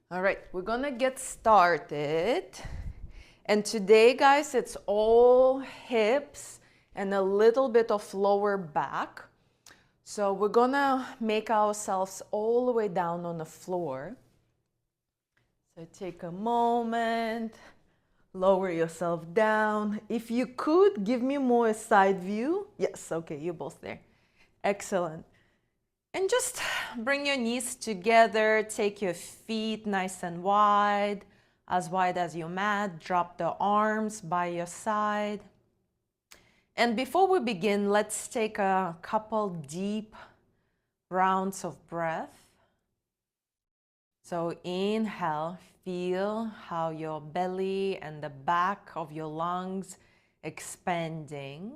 All right, we're gonna get started. And today, guys, it's all hips and a little bit of lower back. So we're gonna make ourselves all the way down on the floor. So take a moment, lower yourself down. If you could, give me more side view. Yes, okay, you're both there. Excellent. And just bring your knees together, take your feet nice and wide as your mat. Drop the arms by your side. And before we begin, let's take a couple deep rounds of breath. So inhale, feel how your belly and the back of your lungs expanding.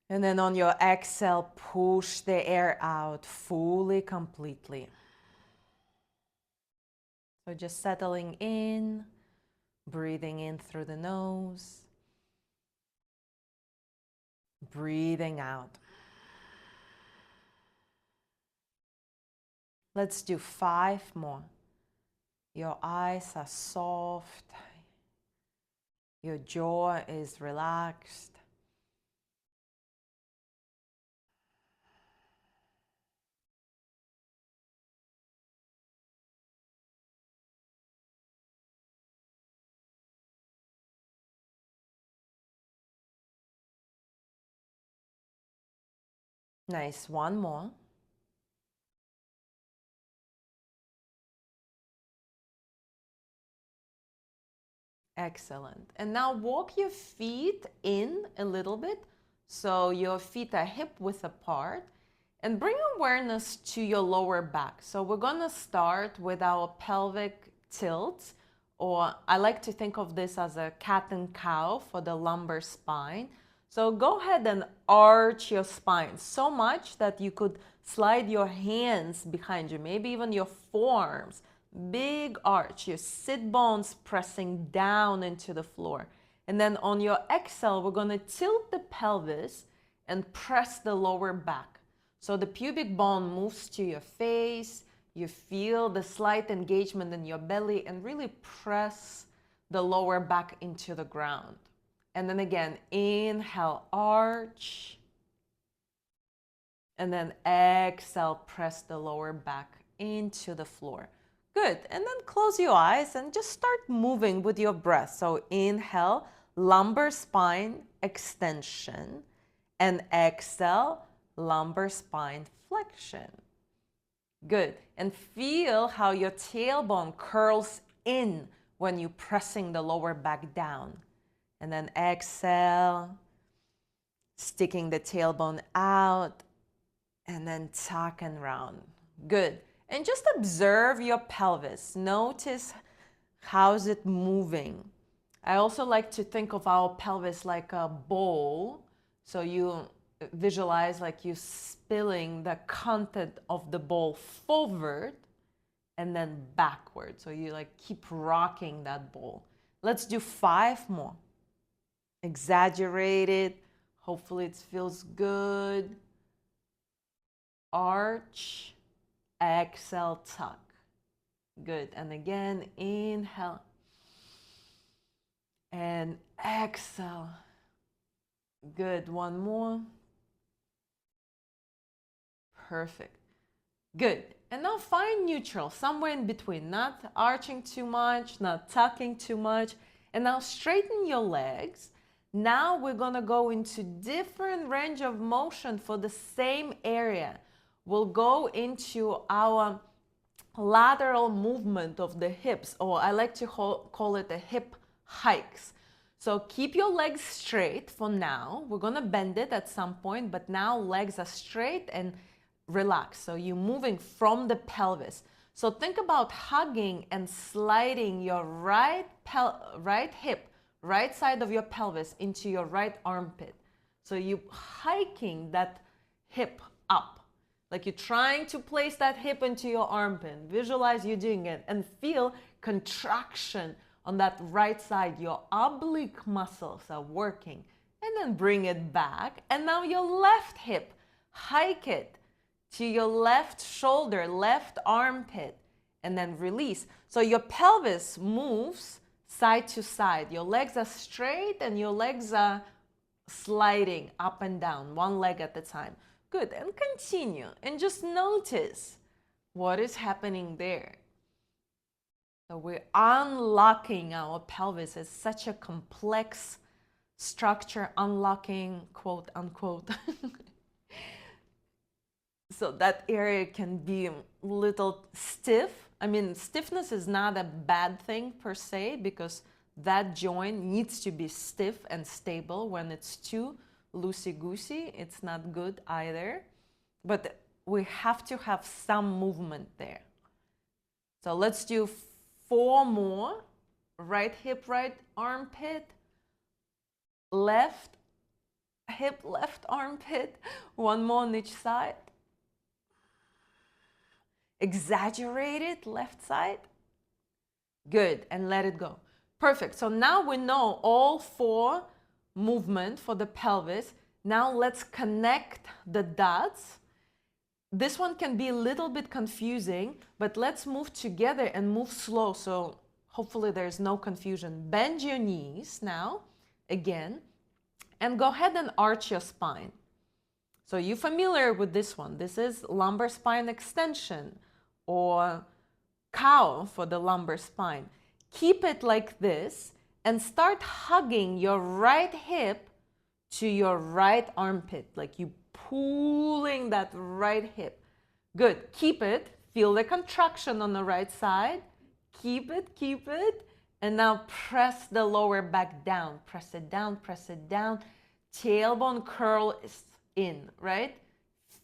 And then on your exhale, push the air out fully, completely. So just settling in, breathing in through the nose, breathing out. Let's do 5 more. Your eyes are soft. Your jaw is relaxed. Nice, 1 more. Excellent. And now walk your feet in a little bit. So your feet are hip width apart. And bring awareness to your lower back. So we're going to start with our pelvic tilt, or I like to think of this as a cat and cow for the lumbar spine. So go ahead and arch your spine so much that you could slide your hands behind you, maybe even your forearms. Big arch, your sit bones pressing down into the floor. And then on your exhale, we're going to tilt the pelvis and press the lower back. So the pubic bone moves to your face, you feel the slight engagement in your belly and really press the lower back into the ground. And then again, inhale, arch. And then exhale, press the lower back into the floor. Good. And then close your eyes and just start moving with your breath. So inhale, lumbar spine extension, and exhale, lumbar spine flexion. Good. And feel how your tailbone curls in when you're pressing the lower back down. And then exhale, sticking the tailbone out, and then tuck and round. Good. And just observe your pelvis. Notice how's it moving. I also like to think of our pelvis like a bowl. So you visualize like you spilling the content of the bowl forward and then backward. So you like keep rocking that bowl. Let's do 5 more. Exaggerate it. Hopefully it feels good. Arch, exhale, tuck. Good. And again, inhale and exhale. Good. 1 more. Perfect. Good. And now find neutral, somewhere in between, not arching too much, not tucking too much. And now straighten your legs. Now we're going to go into different range of motion for the same area. We'll go into our lateral movement of the hips, or I like to call it a hip hikes. So keep your legs straight for now. We're going to bend it at some point, but now legs are straight and relax. So you're moving from the pelvis. So think about hugging and sliding your right hip, right side of your pelvis into your right armpit. So you hiking that hip up. Like you're trying to place that hip into your armpit. Visualize you doing it and feel contraction on that right side. Your oblique muscles are working. And then bring it back. And now your left hip, hike it to your left shoulder, left armpit. and then release. So your pelvis moves side to side. Your legs are straight and your legs are sliding up and down, one leg at a time. Good, and continue and just notice what is happening there. So we're unlocking our pelvis. It's such a complex structure, unlocking, quote unquote. So that area can be a little stiff. I mean, stiffness is not a bad thing per se, because that joint needs to be stiff and stable. When it's too loosey-goosey, it's not good either. But we have to have some movement there. So let's do 4 more. Right hip, right armpit. Left hip, left armpit. 1 more on each side. Exaggerate it, left side. Good, and let it go. Perfect. So now we know all 4 movements for the pelvis. Now let's connect the dots. This one can be a little bit confusing, but let's move together and move slow, so hopefully there's no confusion. Bend your knees now, again, and go ahead and arch your spine. So you're familiar with this one. This is lumbar spine extension, or cow for the lumbar spine. Keep it like this and start hugging your right hip to your right armpit, like you pulling that right hip. Good, keep it. Feel the contraction on the right side. Keep it. And now press the lower back down. Press it down, press it down. Tailbone curl is in, right?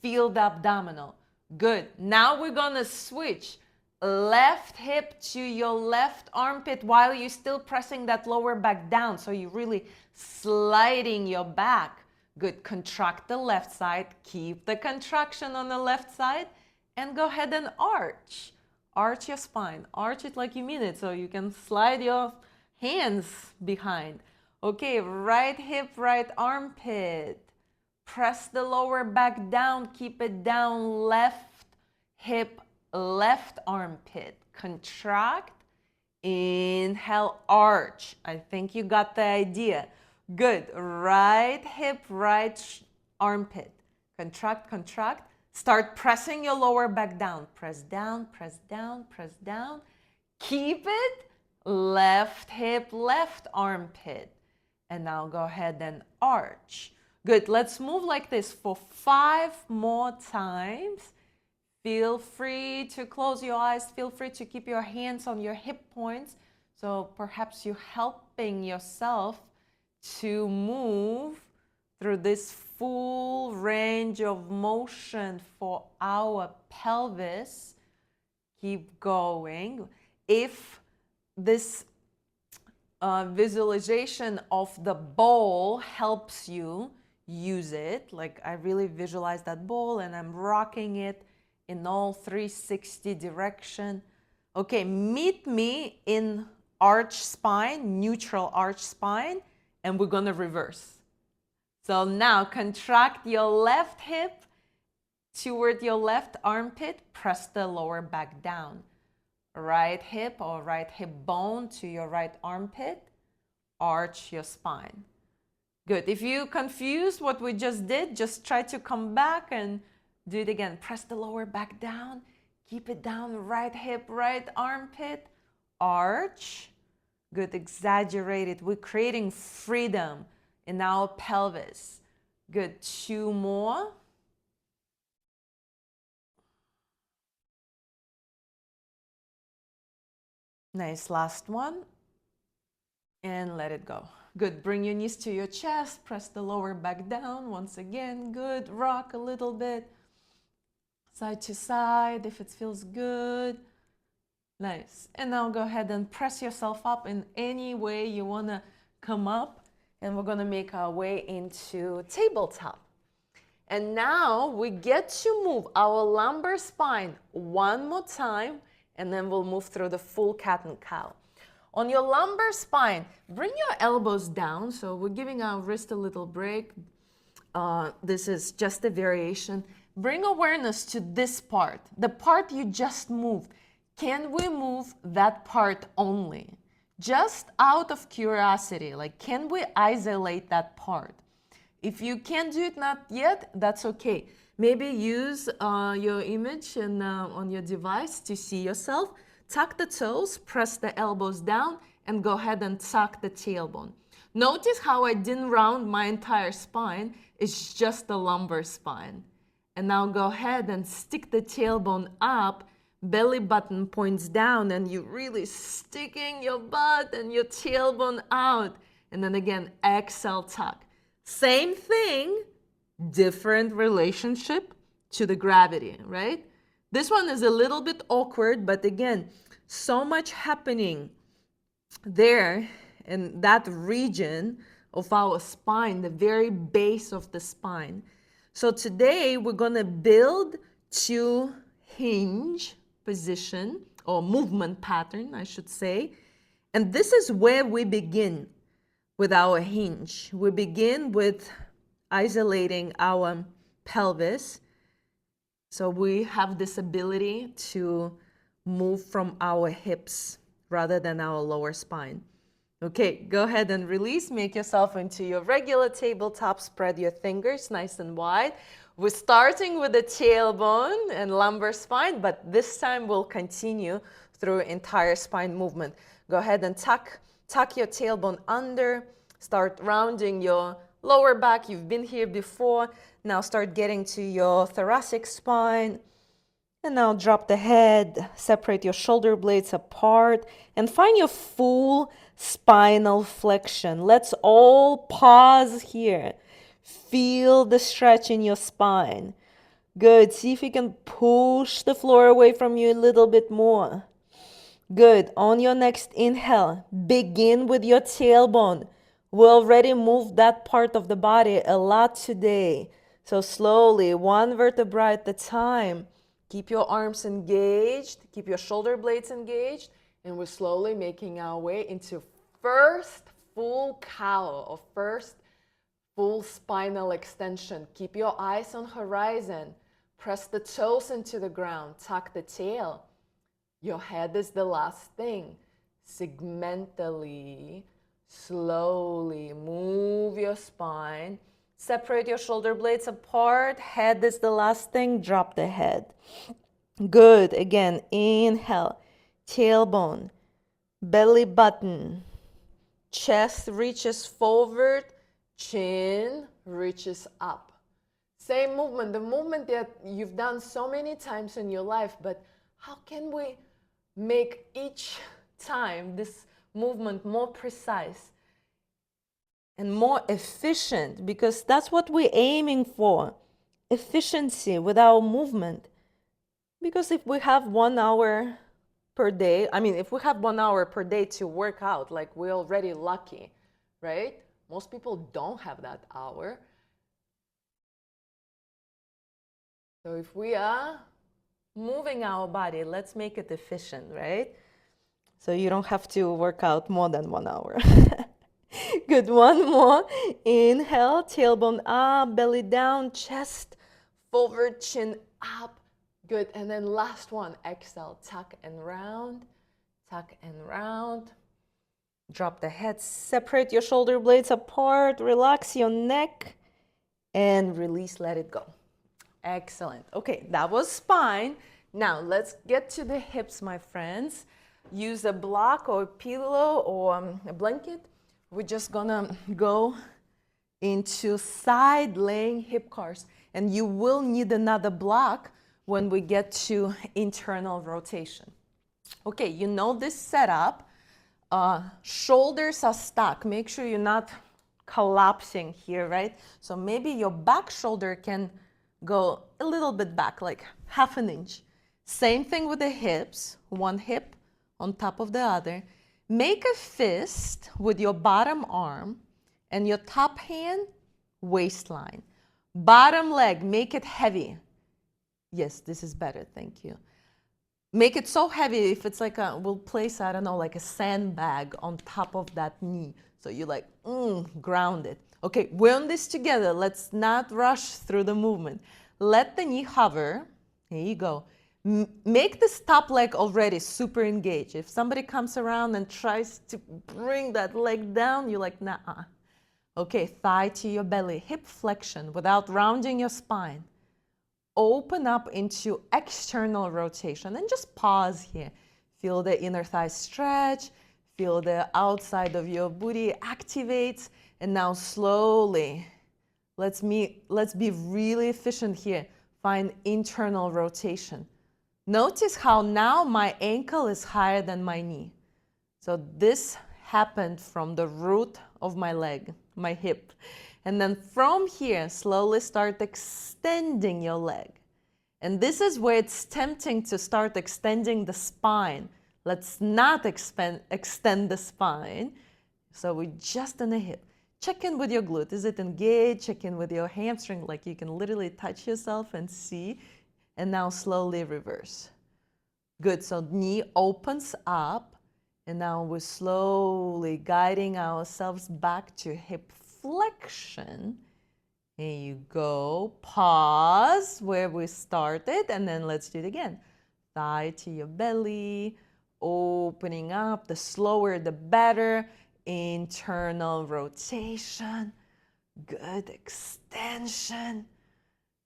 Feel the abdominal. Good. Now we're gonna switch left hip to your left armpit while you're still pressing that lower back down. So you're really sliding your back. Good. Contract the left side. Keep the contraction on the left side. And go ahead and arch. Arch your spine. Arch it like you mean it, so you can slide your hands behind. Okay, right hip, right armpit. Press the lower back down. Keep it down. Left hip, left armpit. Contract. Inhale, arch. I think you got the idea. Good. Right hip, right armpit. Contract, contract. Start pressing your lower back down. Press down, press down, press down. Keep it. Left hip, left armpit. And now go ahead and arch. Good. Let's move like this for 5 more times. Feel free to close your eyes. Feel free to keep your hands on your hip points. So perhaps you're helping yourself to move through this full range of motion for our pelvis. Keep going. If this visualization of the bowl helps you, use it. Like I really visualize that bowl and I'm rocking it in all 360 direction. Okay, meet me in arch spine, neutral arch spine, and we're gonna reverse. So now contract your left hip toward your left armpit, press the lower back down. Right hip or right hip bone to your right armpit, arch your spine. Good. If you confused what we just did, just try to come back and do it again. Press the lower back down, keep it down, right hip, right armpit, arch. Good. Exaggerate it. We're creating freedom in our pelvis. Good. 2 more. Nice. Last one. And let it go. Good. Bring your knees to your chest. Press the lower back down once again. Good. Rock a little bit. Side to side if it feels good. Nice. And now go ahead and press yourself up in any way you want to come up. And we're going to make our way into tabletop. And now we get to move our lumbar spine 1 more time. And then we'll move through the full cat and cow. On your lumbar spine, bring your elbows down. So we're giving our wrist a little break. This is just a variation. Bring awareness to this part, the part you just moved. can we move that part only? Just out of curiosity, like, can we isolate that part? If you can't do it not yet, that's okay. Maybe use your image on your device to see yourself. Tuck the toes, press the elbows down, and go ahead and tuck the tailbone. Notice how I didn't round my entire spine. It's just the lumbar spine. And now go ahead and stick the tailbone up, belly button points down, and you're really sticking your butt and your tailbone out. And then again, exhale, tuck. Same thing, different relationship to the gravity, right? This one is a little bit awkward, but again, so much happening there in that region of our spine, the very base of the spine. So today we're going to build to hinge position or movement pattern, I should say. And this is where we begin with our hinge. We begin with isolating our pelvis. So we have this ability to move from our hips rather than our lower spine. Okay, go ahead and release. Make yourself into your regular tabletop. Spread your fingers nice and wide. We're starting with the tailbone and lumbar spine, but this time we'll continue through entire spine movement. Go ahead and tuck your tailbone under. Start rounding your lower back. You've been here before. Now start getting to your thoracic spine. And now drop the head, separate your shoulder blades apart, and find your full spinal flexion. Let's all pause here. Feel the stretch in your spine. Good. See if you can push the floor away from you a little bit more. Good. On your next inhale, begin with your tailbone. We already moved that part of the body a lot today. So slowly, one vertebra at a time. Keep your arms engaged, keep your shoulder blades engaged, and we're slowly making our way into first full cow or first full spinal extension. Keep your eyes on horizon. Press the toes into the ground. Tuck the tail. Your head is the last thing. Segmentally, slowly move your spine. Separate your shoulder blades apart. Head is the last thing. Drop the head. Good. Again, inhale. Tailbone. Belly button. Chest reaches forward. Chin reaches up. Same movement. The movement that you've done so many times in your life. But how can we make each time this movement more precise and more efficient, because that's what we're aiming for, efficiency with our movement. Because if we have 1 hour per day, if we have 1 hour per day to work out, like, we're already lucky, right? Most people don't have that hour. So if we are moving our body, let's make it efficient, right? So you don't have to work out more than 1 hour. Good, one more. Inhale, tailbone up, belly down, chest forward, chin up. Good, and then last one, exhale, tuck and round, tuck and round. Drop the head, separate your shoulder blades apart, relax your neck, and release, let it go. Excellent. Okay, that was spine. Now let's get to the hips, my friends. Use a block or a pillow or a blanket. We're just gonna go into side laying hip cars, and you will need another block when we get to internal rotation. Okay, you know this setup. Shoulders are stuck. Make sure you're not collapsing here, right? So maybe your back shoulder can go a little bit back, like half an inch. Same thing with the hips, one hip on top of the other. Make a fist with your bottom arm and your top hand waistline. Bottom leg, make it heavy. Yes, this is better, thank you. Make it so heavy if it's like we'll place, I don't know, like a sandbag on top of that knee. So you like, ground it. Okay, we're on this together. Let's not rush through the movement. Let the knee hover. Here you go. Make this top leg already super engaged. If somebody comes around and tries to bring that leg down, you're like, nah. Okay, thigh to your belly, hip flexion without rounding your spine. Open up into external rotation and just pause here. Feel the inner thigh stretch, feel the outside of your booty activates, and now slowly, let's be really efficient here. Find internal rotation. Notice how now my ankle is higher than my knee. So this happened from the root of my leg, my hip. And then from here, slowly start extending your leg. And this is where it's tempting to start extending the spine. Let's not extend the spine. So we're just in the hip. Check in with your glute. Is it engaged? Check in with your hamstring, like you can literally touch yourself and see. And now slowly reverse. Good, so knee opens up. And now we're slowly guiding ourselves back to hip flexion. Here you go. Pause where we started, and then let's do it again. Thigh to your belly, opening up. The slower, the better. Internal rotation. Good extension.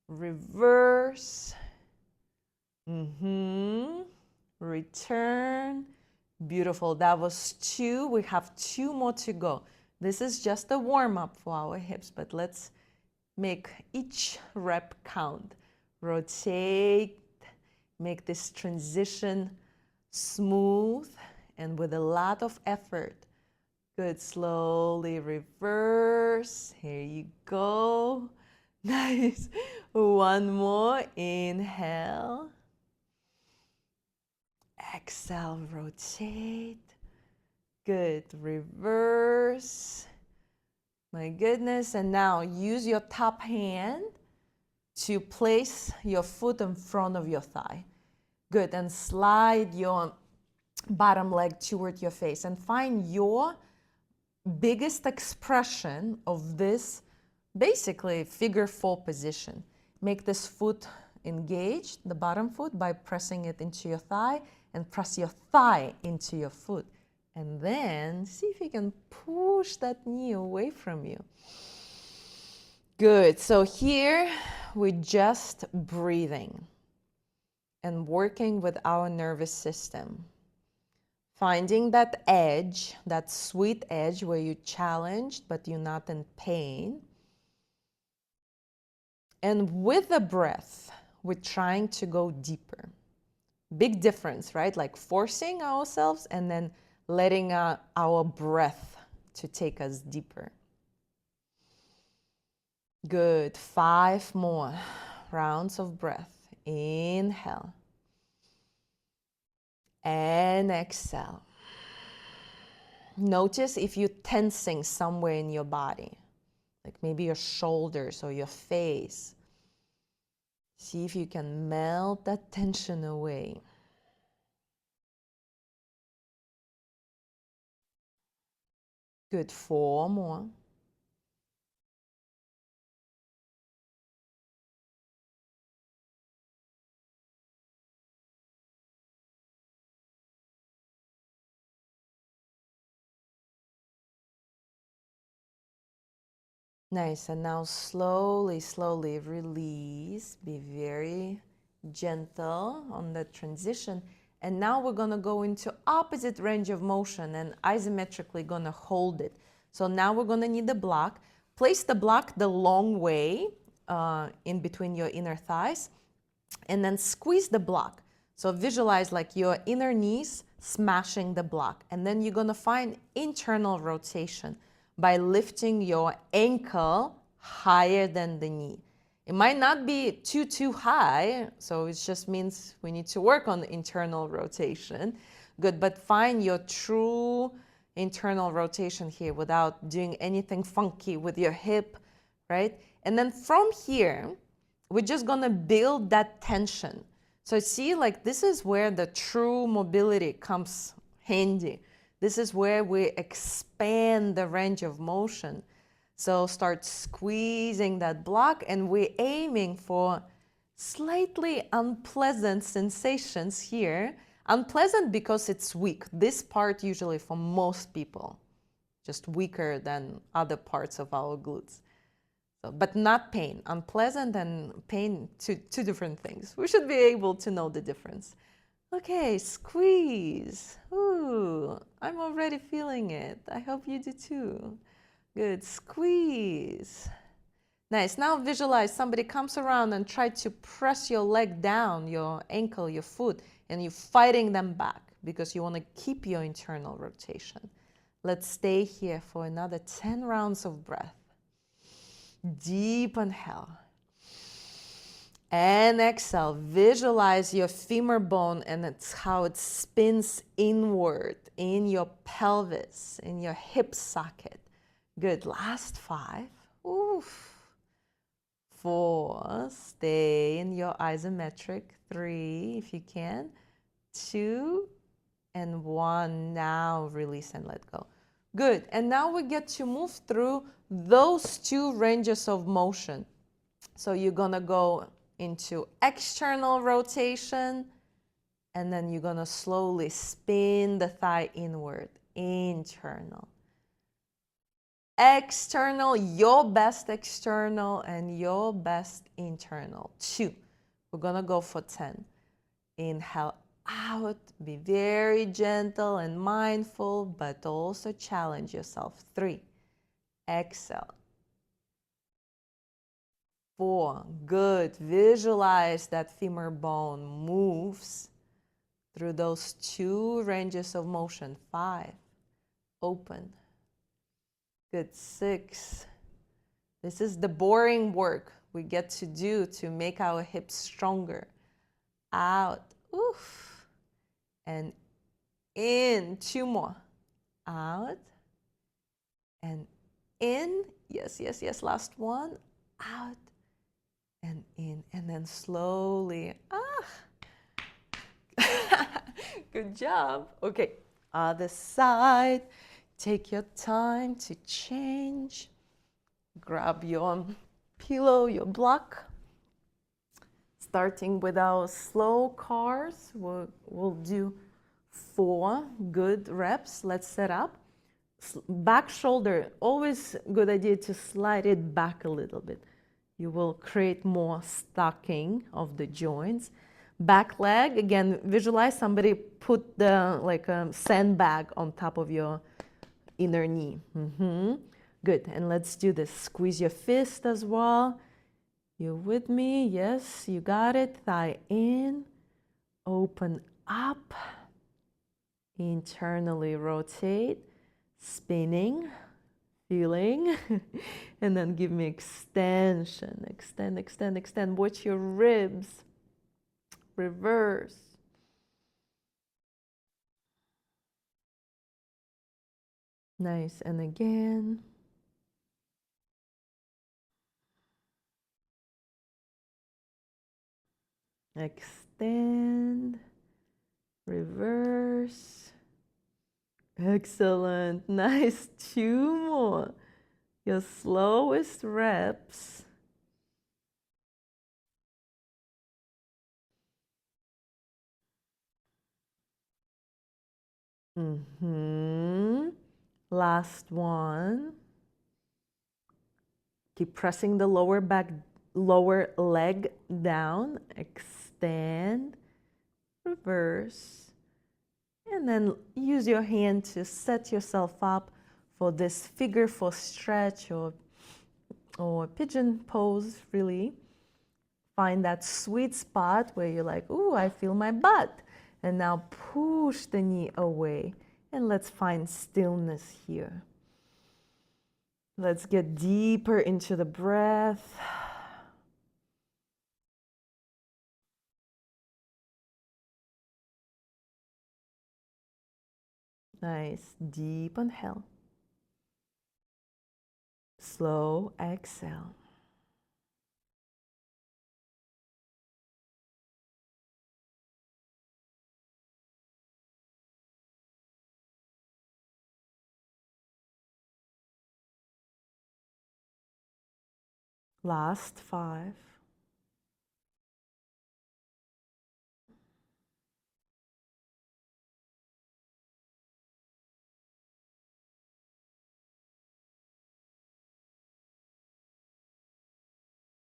Reverse. Return. Beautiful. That was 2. We have 2 more to go. This is just a warm-up for our hips, but let's make each rep count. Rotate. Make this transition smooth and with a lot of effort. Good. Slowly reverse. Here you go. Nice. One more. Inhale. Exhale, rotate. Good, reverse. My goodness, and now use your top hand to place your foot in front of your thigh. Good, and slide your bottom leg toward your face and find your biggest expression of this basically figure 4 position. Make this foot engaged, the bottom foot, by pressing it into your thigh, and press your thigh into your foot. And then see if you can push that knee away from you. Good. So here we're just breathing and working with our nervous system. Finding that edge, that sweet edge where you're challenged but you're not in pain. And with the breath, we're trying to go deeper. Big difference, right? Like forcing ourselves and then letting our breath to take us deeper. Good. 5 more rounds of breath. Inhale. And exhale. Notice if you're tensing somewhere in your body, like maybe your shoulders or your face. See if you can melt that tension away. Good. 4 more. Nice. And now slowly, slowly release. Be very gentle on the transition. And now we're going to go into opposite range of motion and isometrically going to hold it. So now we're going to need the block. Place the block the long way in between your inner thighs and then squeeze the block. So visualize like your inner knees smashing the block. And then you're going to find internal rotation by lifting your ankle higher than the knee. It might not be too high, so it just means we need to work on the internal rotation. Good, but find your true internal rotation here without doing anything funky with your hip, right? And then from here, we're just gonna build that tension. So see, like this is where the true mobility comes handy. This is where we expand the range of motion. So start squeezing that block, and we're aiming for Slightly unpleasant sensations here. Unpleasant because it's weak. This part usually for most people, just weaker than other parts of our glutes. So, but not pain. Unpleasant and pain, two different things. We should be able to know the difference. Okay, squeeze. Ooh, I'm already feeling it. I hope you do too. Good, squeeze. Nice. Now visualize somebody comes around and try to press your leg down, your ankle, your foot, and you're fighting them back because you want to keep your internal rotation. Let's stay here for another 10 rounds of breath. Deep inhale. And exhale. Visualize your femur bone and it's how it spins inward in your pelvis, in your hip socket. Good. Last 5. Oof. 4, stay in your isometric. 3, if you can. 2, and 1. Now release and let go. Good. And now we get to move through those 2 ranges of motion. So you're going to go into external rotation, and then you're going to slowly spin the thigh inward. Internal. External, your best external and your best internal. 2. We're going to go for 10. Inhale out. Be very gentle and mindful, but also challenge yourself. 3. Exhale. 4. Good. Visualize that femur bone moves through those 2 ranges of motion. 5. Open. Good. 6. This is the boring work we get to do to make our hips stronger. Out. Oof. And in. 2 more. Out. And in. Yes, yes, yes. Last one. Out. And in. And then slowly. Good job. Okay. Other side. Take your time to change. Grab your pillow, your block. Starting with our slow cars, we'll do 4 good reps. Let's set up. Back shoulder, always good idea to slide it back a little bit. You will create more stocking of the joints. Back leg, again, visualize somebody put the like a sandbag on top of your inner knee. Good, and let's do this. Squeeze your fist as well. You with me? Yes, you got it. Thigh in, open up, internally rotate, spinning, feeling, and then give me extension. Extend, extend, extend. Watch your ribs. Reverse. Nice, and again. Extend, reverse. Excellent. Nice. 2 more. Your slowest reps. Last one. Keep pressing the lower leg down. Extend, reverse, and then use your hand to set yourself up for this figure 4 stretch or pigeon pose, really. Find that sweet spot where you're like, ooh, I feel my butt. And now push the knee away. And let's find stillness here. Let's get deeper into the breath. Nice. Deep inhale. Slow exhale. Last 5.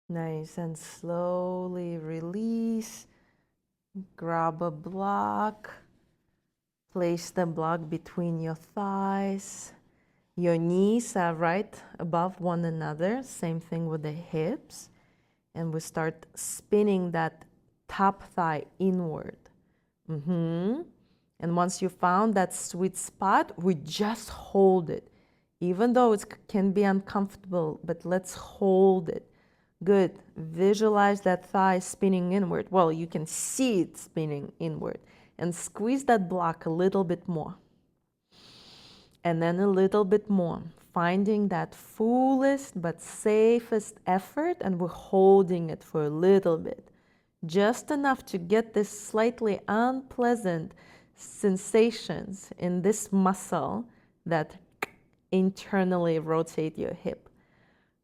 Nice, and slowly release. Grab a block. Place the block between your thighs. Your knees are right above one another. Same thing with the hips. And we start spinning that top thigh inward. And once you found that sweet spot, we just hold it. Even though it can be uncomfortable, but let's hold it. Good. Visualize that thigh spinning inward. Well, you can see it spinning inward. And squeeze that block a little bit more. And then a little bit more. Finding that fullest but safest effort, and we're holding it for a little bit. Just enough to get this slightly unpleasant sensations in this muscle that internally rotate your hip.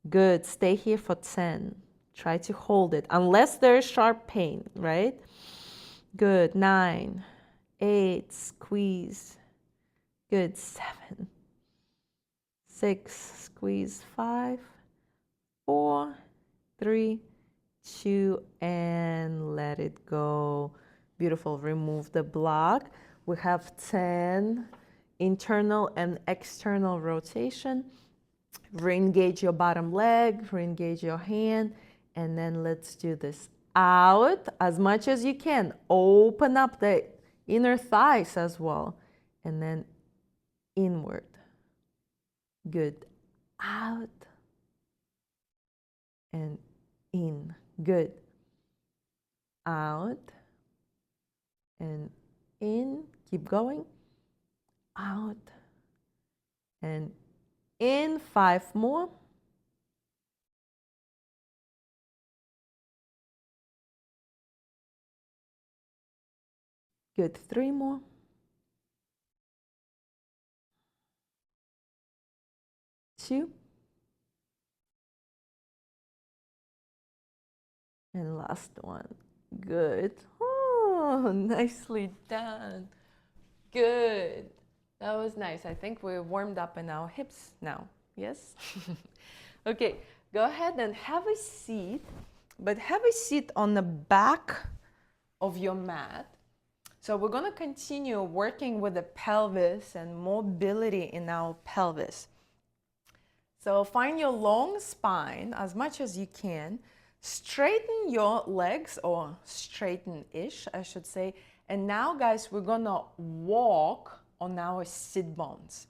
Good. Stay here for 10. Try to hold it, unless there is sharp pain, right? Good. 9, 8, squeeze. Good. 7, 6, squeeze. 5, 4, 3, 2, and let it go. Beautiful. Remove the block. We have 10 internal and external rotation. Re-engage your bottom leg, re-engage your hand, and then let's do this out as much as you can. Open up the inner thighs as well, and then inward. Good. Out and in. Good. Out and in. Keep going. Out and in. 5 more. Good. 3 more. 2. And last one. Good. Oh, nicely done. Good. That was nice. I think we're warmed up in our hips now. Yes? Okay, go ahead and have a seat, but have a seat on the back of your mat. So we're going to continue working with the pelvis and mobility in our pelvis. So find your long spine as much as you can. Straighten your legs, or straighten-ish, I should say. And now, guys, we're going to walk on our sit bones.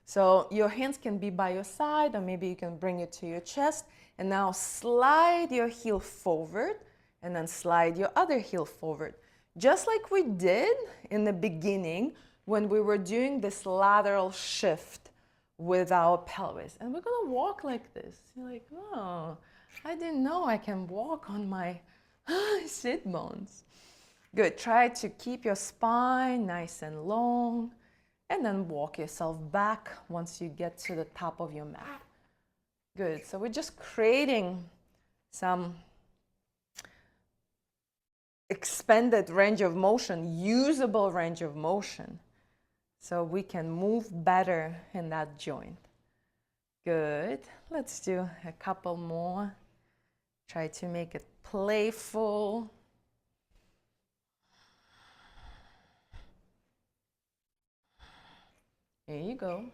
So your hands can be by your side, or maybe you can bring it to your chest. And now slide your heel forward, and then slide your other heel forward. Just like we did in the beginning when we were doing this lateral shift with our pelvis. And we're going to walk like this. You're like, oh, I didn't know I can walk on my sit bones. Good. Try to keep your spine nice and long, and then walk yourself back once you get to the top of your mat. Good. So we're just creating some expanded range of motion, usable range of motion, so we can move better in that joint. Good. Let's do a couple more. Try to make it playful. There you go.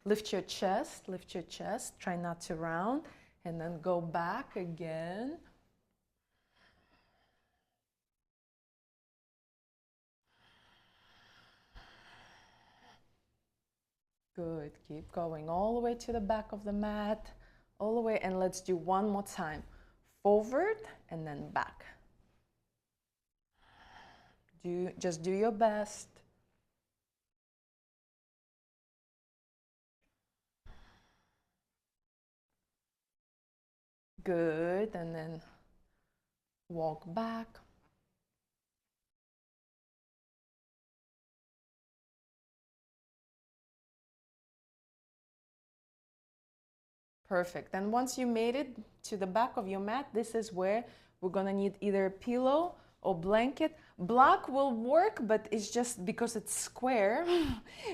Lift your chest, try not to round, and then go back again. Good. Keep going all the way to the back of the mat, all the way, and let's do one more time. Forward and then back. Just do your best. Good, and then walk back. Perfect. And once you made it to the back of your mat, this is where we're gonna need either a pillow or blanket. Block will work, but it's just because it's square,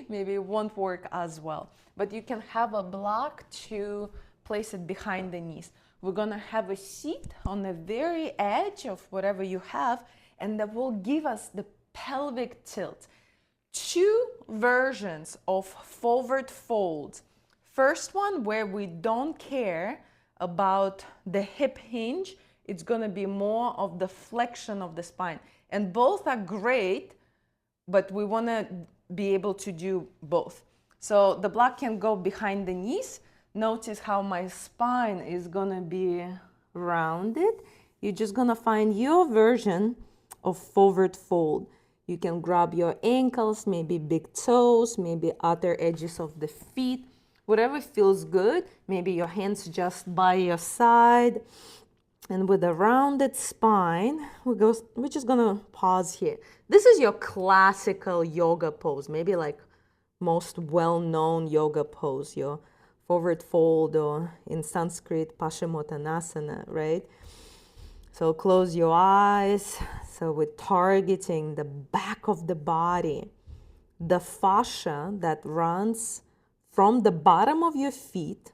maybe it won't work as well. But you can have a block to place it behind the knees. we're gonna have a seat on the very edge of whatever you have, and that will give us the pelvic tilt. Two versions of forward fold. First one where we don't care about the hip hinge, it's gonna be more of the flexion of the spine. And both are great, but we wanna be able to do both. So the block can go behind the knees. Notice how my spine is gonna be rounded. You're just gonna find your version of forward fold. You can grab your ankles, maybe big toes, maybe outer edges of the feet, whatever feels good. Maybe your hands just by your side. And with a rounded spine, we're just gonna pause here. This is your classical yoga pose, maybe like most well-known yoga pose, your forward fold, or in Sanskrit, Paschimottanasana, right? So close your eyes. So we're targeting the back of the body, the fascia that runs from the bottom of your feet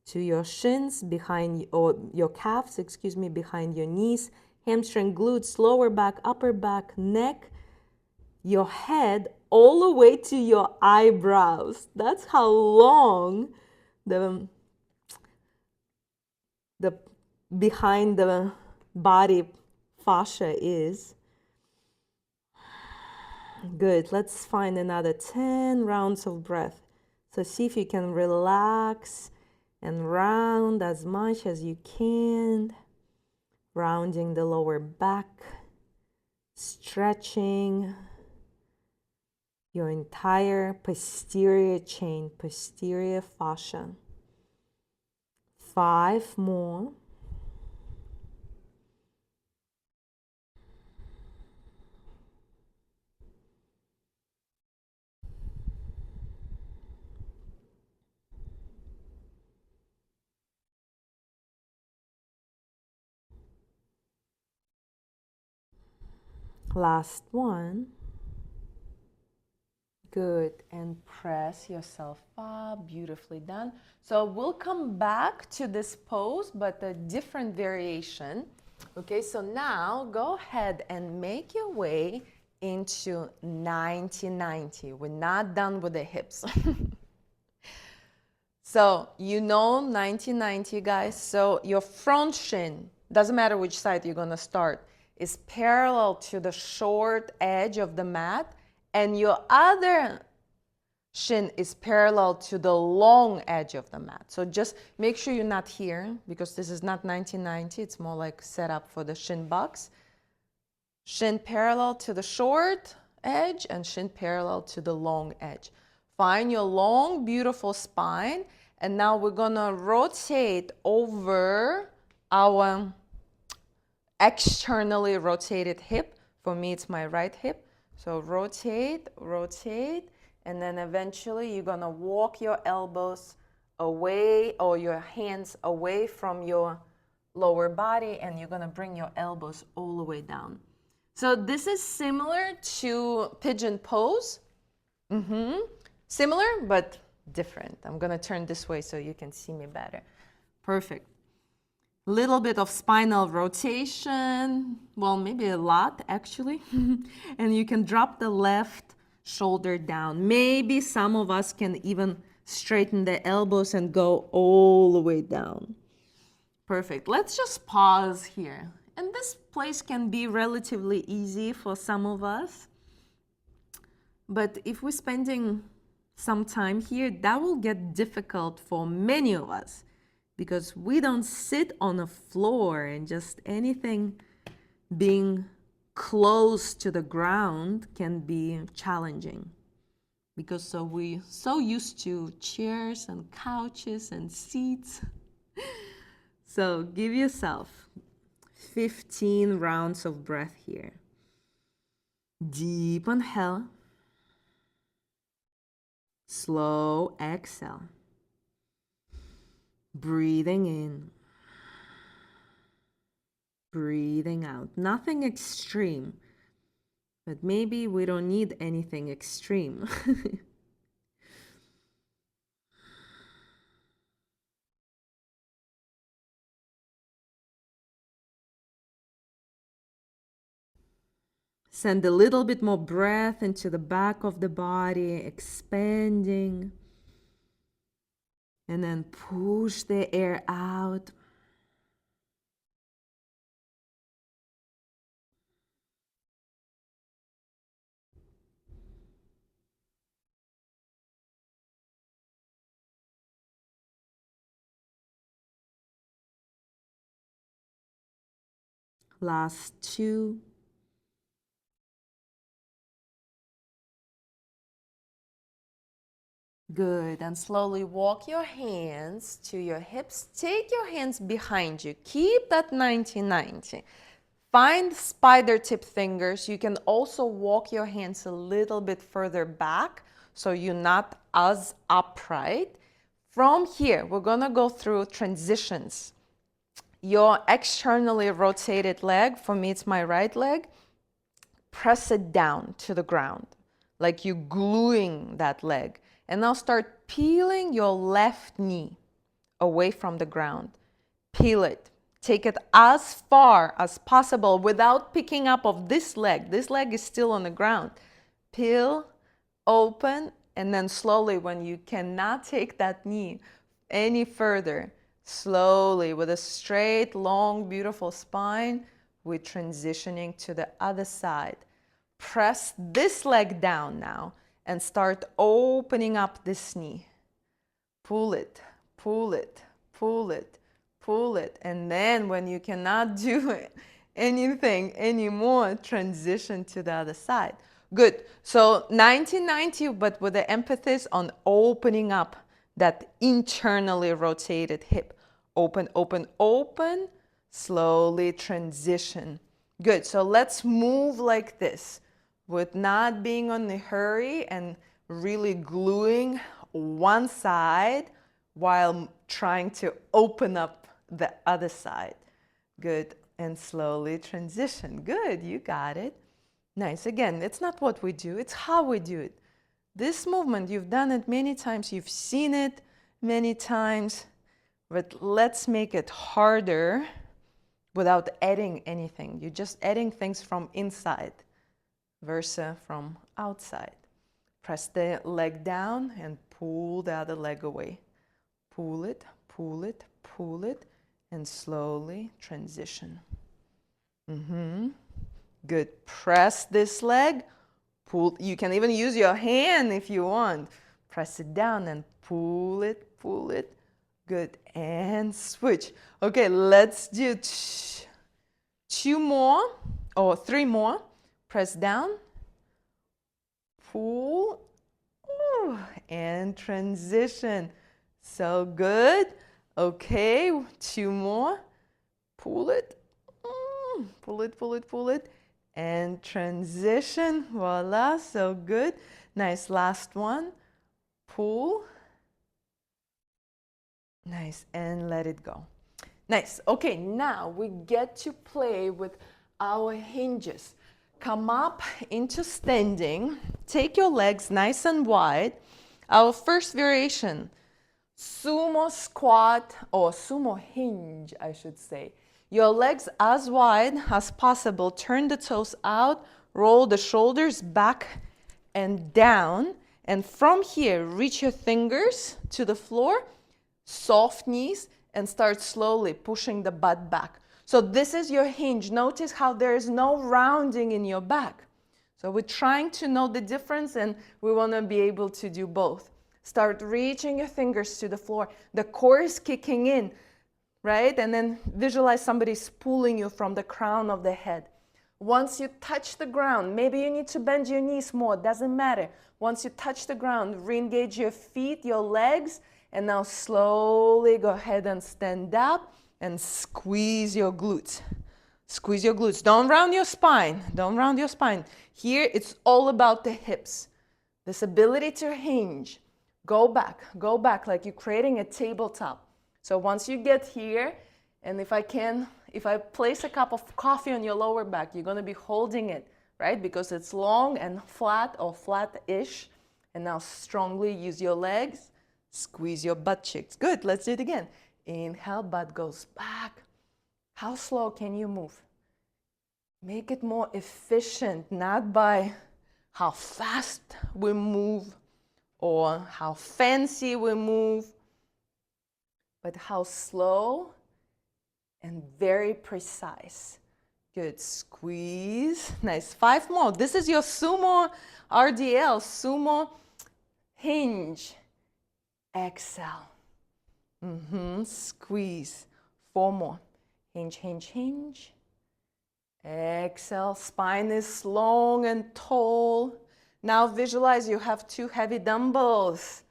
to your shins behind, or your calves, excuse me, behind your knees, hamstring, glutes, lower back, upper back, neck, your head, all the way to your eyebrows. That's how long the behind the body fascia is. Good. Let's find another 10 rounds of breath. So see if you can relax and round as much as you can. Rounding the lower back, stretching your entire posterior chain, posterior fascia. 5 more. Last one. Good. And press yourself up. Beautifully done. So we'll come back to this pose, but a different variation. Okay, so now go ahead and make your way into 90-90. We're not done with the hips. So you know 90-90, guys. So your front shin, doesn't matter which side you're going to start, is parallel to the short edge of the mat, and your other shin is parallel to the long edge of the mat. So just make sure you're not here, because this is not 90-90. It's more like set up for the shin box. Shin parallel to the short edge and shin parallel to the long edge. Find your long, beautiful spine. And now we're gonna rotate over our externally rotated hip. For me, it's my right hip. So rotate, rotate, and then eventually you're gonna walk your elbows away, or your hands away from your lower body, and you're gonna bring your elbows all the way down. So this is similar to pigeon pose. Similar, but different. I'm gonna turn this way so you can see me better. Perfect. Little bit of spinal rotation, well, maybe a lot actually. And you can drop the left shoulder down. Maybe some of us can even straighten the elbows and go all the way down. Perfect. Let's just pause here. And this place can be relatively easy for some of us. But if we're spending some time here, that will get difficult for many of us, because we don't sit on a floor, and just anything being close to the ground can be challenging, because we're so used to chairs and couches and seats. So give yourself 15 rounds of breath here. Deep inhale. Slow exhale. Breathing in. Breathing out. Nothing extreme, but maybe we don't need anything extreme. Send a little bit more breath into the back of the body, expanding. And then push the air out. Last two. Good. And slowly walk your hands to your hips. Take your hands behind you. Keep that 90-90. Find spider tip fingers. You can also walk your hands a little bit further back so you're not as upright. From here, we're going to go through transitions. Your externally rotated leg, for me it's my right leg, press it down to the ground like you're gluing that leg. And now start peeling your left knee away from the ground. Peel it. Take it as far as possible without picking up of this leg. This leg is still on the ground. Peel, open, and then slowly, when you cannot take that knee any further, slowly with a straight, long, beautiful spine, we're transitioning to the other side. Press this leg down now and start opening up this knee. Pull it, pull it, pull it, pull it. And then when you cannot do anything anymore, transition to the other side. Good. So 90-90, but with the emphasis on opening up that internally rotated hip. Open, open, open. Slowly transition. Good. So let's move like this with not being on the hurry and really gluing one side while trying to open up the other side. Good. And slowly transition. Good. You got it. Nice. Again, it's not what we do, it's how we do it. This movement, you've done it many times, you've seen it many times, but let's make it harder without adding anything. You're just adding things from inside versus from outside. Press the leg down and pull the other leg away. Pull it, pull it, pull it, and slowly transition. Good. Press this leg. Pull. You can even use your hand if you want. Press it down and pull it, pull it. Good. And switch. Okay, let's do two more or three more. Press down. Pull. Ooh, and transition. So good. Okay, two more. Pull it. Pull it, pull it, pull it. And transition. Voila, so good. Nice. Last one. Pull. Nice. And let it go. Nice. Okay, now we get to play with our hinges. Come up into standing. Take your legs nice and wide. Our first variation, sumo squat or sumo hinge, I should say. Your legs as wide as possible. Turn the toes out. Roll the shoulders back and down. And from here, reach your fingers to the floor. Soft knees. And start slowly pushing the butt back. So this is your hinge. Notice how there is no rounding in your back. So we're trying to know the difference, and we want to be able to do both. Start reaching your fingers to the floor. The core is kicking in, right? And then visualize somebody's pulling you from the crown of the head. Once you touch the ground, maybe you need to bend your knees more, doesn't matter. Once you touch the ground, re-engage your feet, your legs, and now slowly go ahead and stand up and squeeze your glutes. Squeeze your glutes. Don't round your spine. Don't round your spine. Here, it's all about the hips. This ability to hinge. Go back like you're creating a tabletop. So once you get here, and if I place a cup of coffee on your lower back, you're going to be holding it, right? Because it's long and flat or flat-ish. And now strongly use your legs. Squeeze your butt cheeks. Good. Let's do it again. Inhale, butt goes back. How slow can you move? Make it more efficient, not by how fast we move or how fancy we move, but how slow and very precise. Good, squeeze. Nice, 5 more. This is your sumo RDL, sumo hinge. Exhale. Squeeze. 4 more. Hinge, hinge, hinge. Exhale, spine is long and tall. Now visualize you have 2 heavy dumbbells.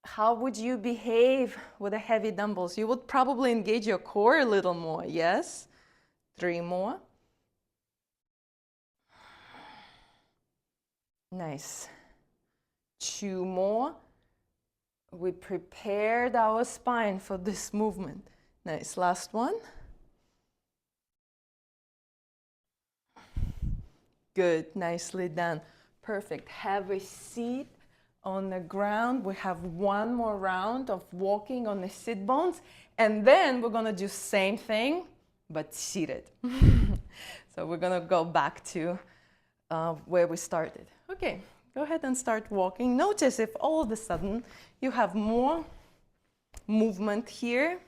How would you behave with the heavy dumbbells? You would probably engage your core a little more, yes? 3 more. Nice. 2 more. We prepared our spine for this movement. Nice, last one. Good, nicely done. Perfect. Have a seat on the ground. We have 1 more round of walking on the sit bones, and then we're gonna do same thing, but seated. So we're gonna go back to where we started. Okay, go ahead and start walking. Notice if all of a sudden you have more movement here.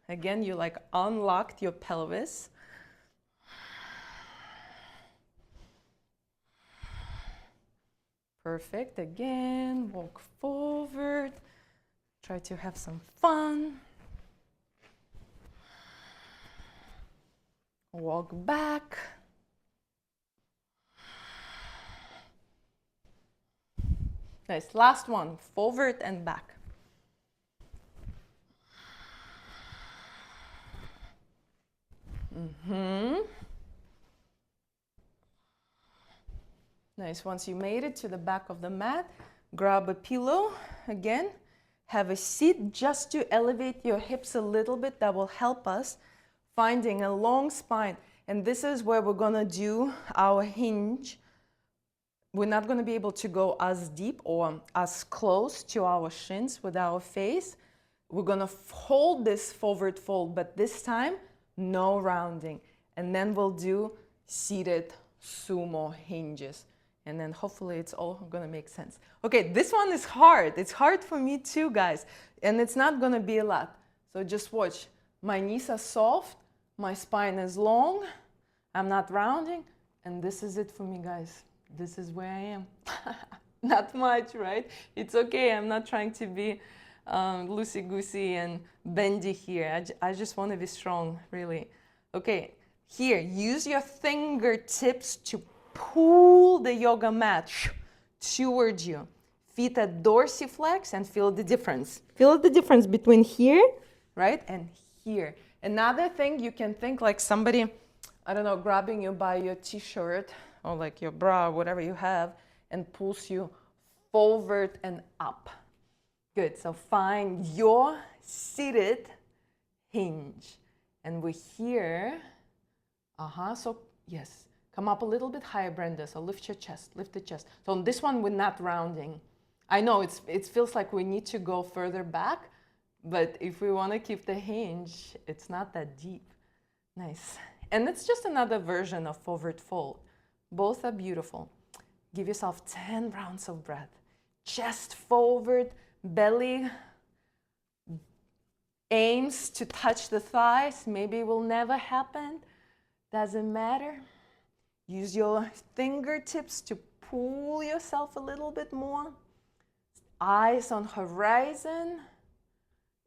Again, you like unlocked your pelvis. Perfect. Again, walk forward. Try to have some fun. Walk back. Nice. Last one. Forward and back. Nice. Once you made it to the back of the mat, grab a pillow again. Have a seat just to elevate your hips a little bit. That will help us finding a long spine. And this is where we're gonna do our hinge. We're not gonna be able to go as deep or as close to our shins with our face. We're gonna hold this forward fold, but this time, no rounding. And then we'll do seated sumo hinges. And then hopefully it's all gonna make sense. Okay, this one is hard. It's hard for me too, guys. And it's not gonna be a lot. So just watch. My knees are soft. My spine is long. I'm not rounding. And this is it for me, guys. This is where I am. Not much, right? It's okay. I'm not trying to be loosey-goosey and bendy here. I just want to be strong, really. Okay, here, use your fingertips to pull the yoga mat towards you. Feet at dorsiflex and feel the difference. Feel the difference between here, right, and here. Another thing, you can think like somebody, I don't know, grabbing you by your t-shirt or like your bra, whatever you have, and pulls you forward and up. Good, so find your seated hinge. And we're here. So yes. Come up a little bit higher, Brenda. So lift your chest, lift the chest. So on this one, we're not rounding. I know it feels like we need to go further back, but if we want to keep the hinge, it's not that deep. Nice. And it's just another version of forward fold. Both are beautiful. Give yourself 10 rounds of breath. Chest forward, belly aims to touch the thighs. Maybe it will never happen. Doesn't matter. Use your fingertips to pull yourself a little bit more. Eyes on horizon.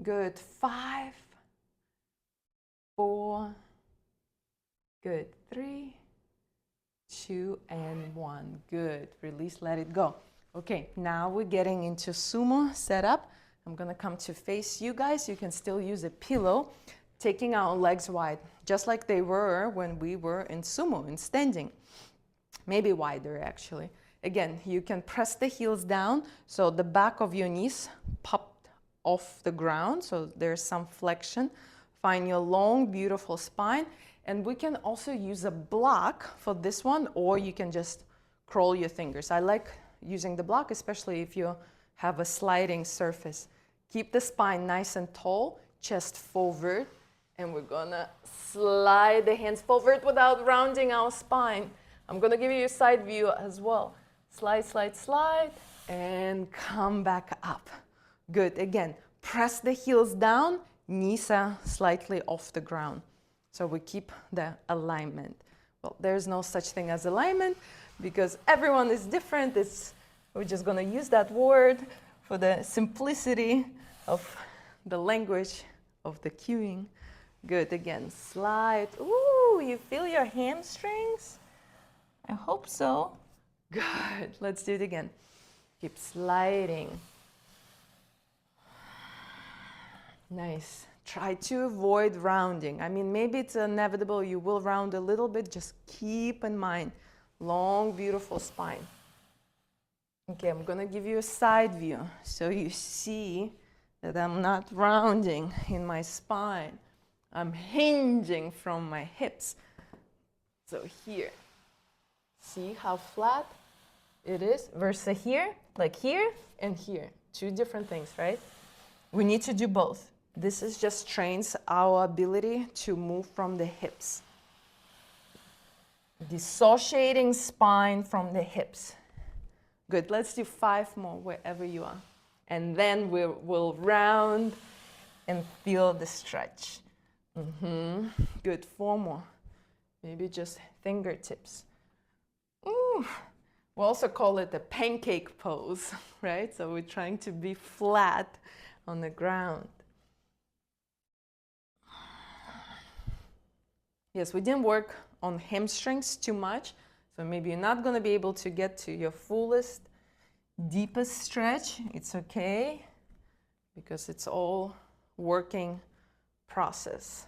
Good. 5, 4. Good. 3, 2, and 1. Good. Release, let it go. Okay, now we're getting into sumo setup. I'm gonna come to face you guys. You can still use a pillow. Taking our legs wide, just like they were when we were in sumo, in standing. Maybe wider, actually. Again, you can press the heels down, so the back of your knees popped off the ground, so there's some flexion. Find your long, beautiful spine. And we can also use a block for this one, or you can just curl your fingers. I like using the block, especially if you have a sliding surface. Keep the spine nice and tall, chest forward, And we're gonna slide the hands forward without rounding our spine. I'm gonna give you a side view as well. Slide, slide, slide, and come back up. Good, again, press the heels down, knees are slightly off the ground. So we keep the alignment. Well, there's no such thing as alignment because everyone is different. We're just gonna use that word for the simplicity of the language of the cueing. Good, again, slide. Ooh, you feel your hamstrings? I hope so. Good, let's do it again. Keep sliding. Nice. Try to avoid rounding. I mean, maybe it's inevitable you will round a little bit. Just keep in mind, long, beautiful spine. Okay, I'm gonna give you a side view so you see that I'm not rounding in my spine. I'm hinging from my hips. So here, see how flat it is versus here, like here and here. Two different things, right? We need to do both. This is just trains our ability to move from the hips. Dissociating spine from the hips. Good, let's do 5 more wherever you are. And then we'll round and feel the stretch. Good, 4 more. Maybe just fingertips. Ooh. We also call it the pancake pose, right? So we're trying to be flat on the ground. Yes, we didn't work on hamstrings too much, so maybe you're not going to be able to get to your fullest, deepest stretch. It's okay, because it's all working process.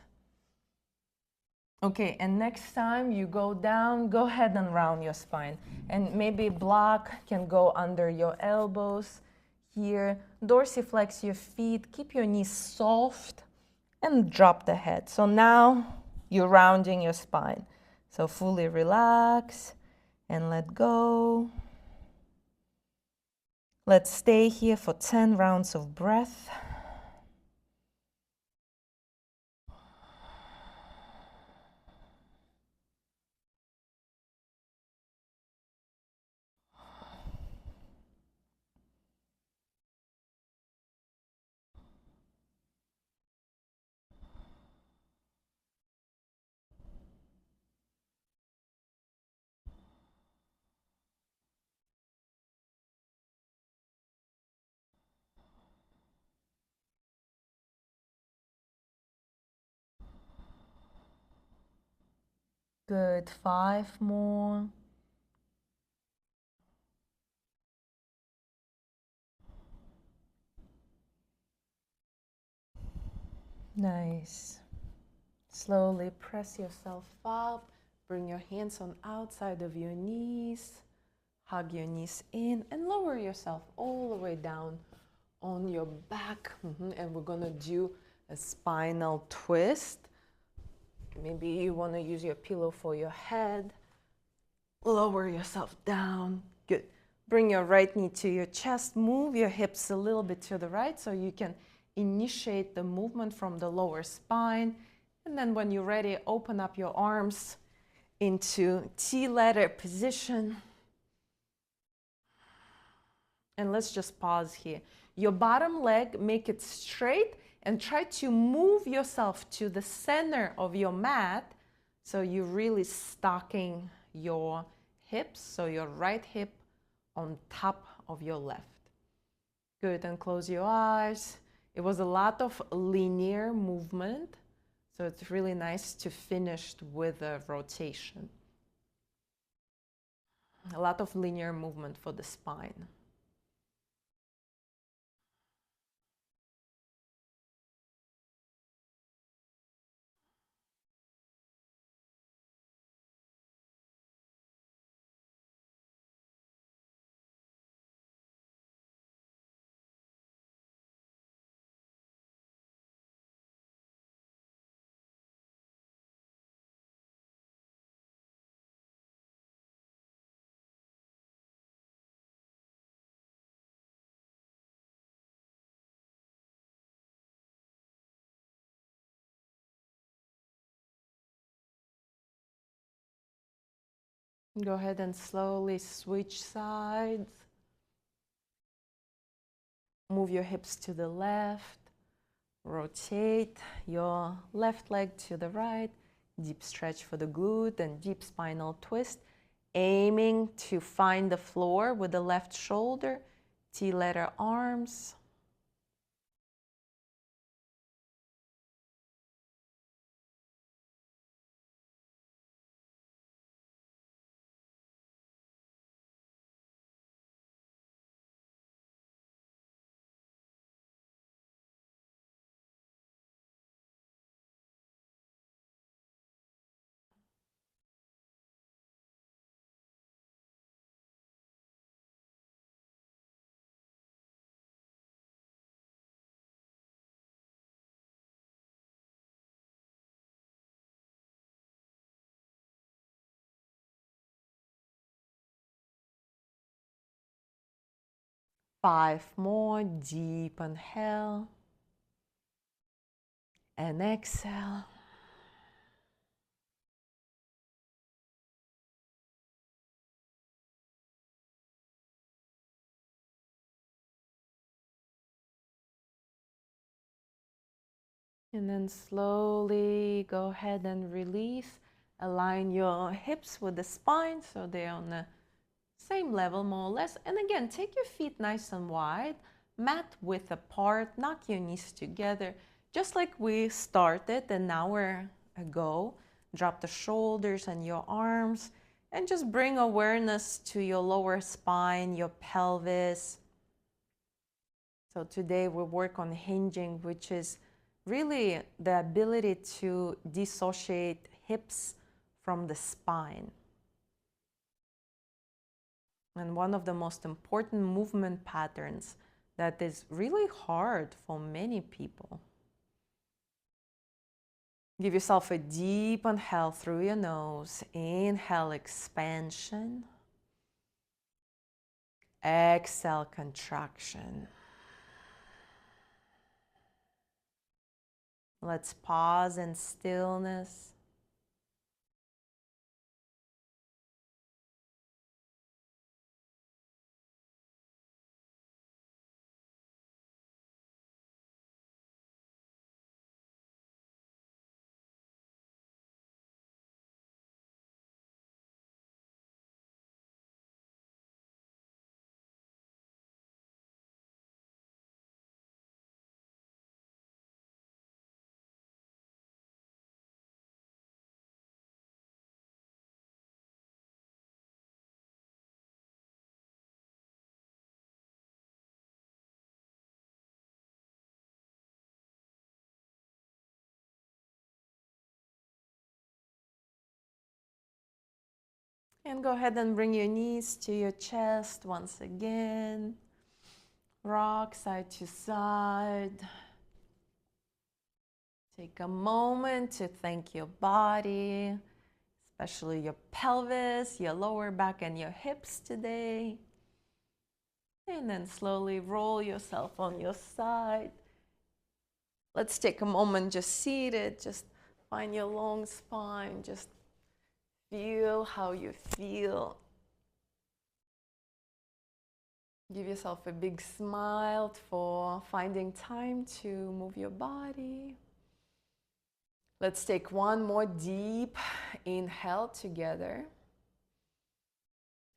Okay, and next time you go down, go ahead and round your spine. And maybe block can go under your elbows here. Dorsiflex your feet, keep your knees soft, and drop the head. So now you're rounding your spine. So fully relax and let go. Let's stay here for 10 rounds of breath. Good, 5 more. Nice. Slowly press yourself up. Bring your hands on outside of your knees. Hug your knees in and lower yourself all the way down on your back. And we're gonna do a spinal twist. Maybe you wanna use your pillow for your head. Lower yourself down. Good. Bring your right knee to your chest. Move your hips a little bit to the right so you can initiate the movement from the lower spine. And then when you're ready, open up your arms into T-letter position. And let's just pause here. Your bottom leg, make it straight and try to move yourself to the center of your mat so you're really stocking your hips, so your right hip on top of your left. Good, and close your eyes. It was a lot of linear movement, so it's really nice to finish with a rotation. A lot of linear movement for the spine. Go ahead and slowly switch sides. Move your hips to the left. Rotate your left leg to the right. Deep stretch for the glute and deep spinal twist. Aiming to find the floor with the left shoulder. T-letter arms. Five more. Deep inhale and exhale. And then slowly go ahead and release. Align your hips with the spine so they're on the same level more or less. And again, take your feet nice and wide, mat width apart, knock your knees together, just like we started an hour ago. Drop the shoulders and your arms and just bring awareness to your lower spine, your pelvis. So today we work on hinging, which is really the ability to dissociate hips from the spine. And one of the most important movement patterns that is really hard for many people. Give yourself a deep inhale through your nose. Inhale, expansion. Exhale, contraction. Let's pause in stillness. And go ahead and bring your knees to your chest once again. Rock side to side. Take a moment to thank your body, especially your pelvis, your lower back, and your hips today. And then slowly roll yourself on your side. Let's take a moment just seated. Just find your long spine. Just feel how you feel. Give yourself a big smile for finding time to move your body. Let's take one more deep inhale together.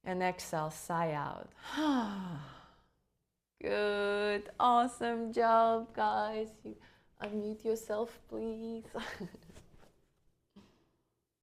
And exhale, sigh out. Good. Awesome job, guys. You unmute yourself, please.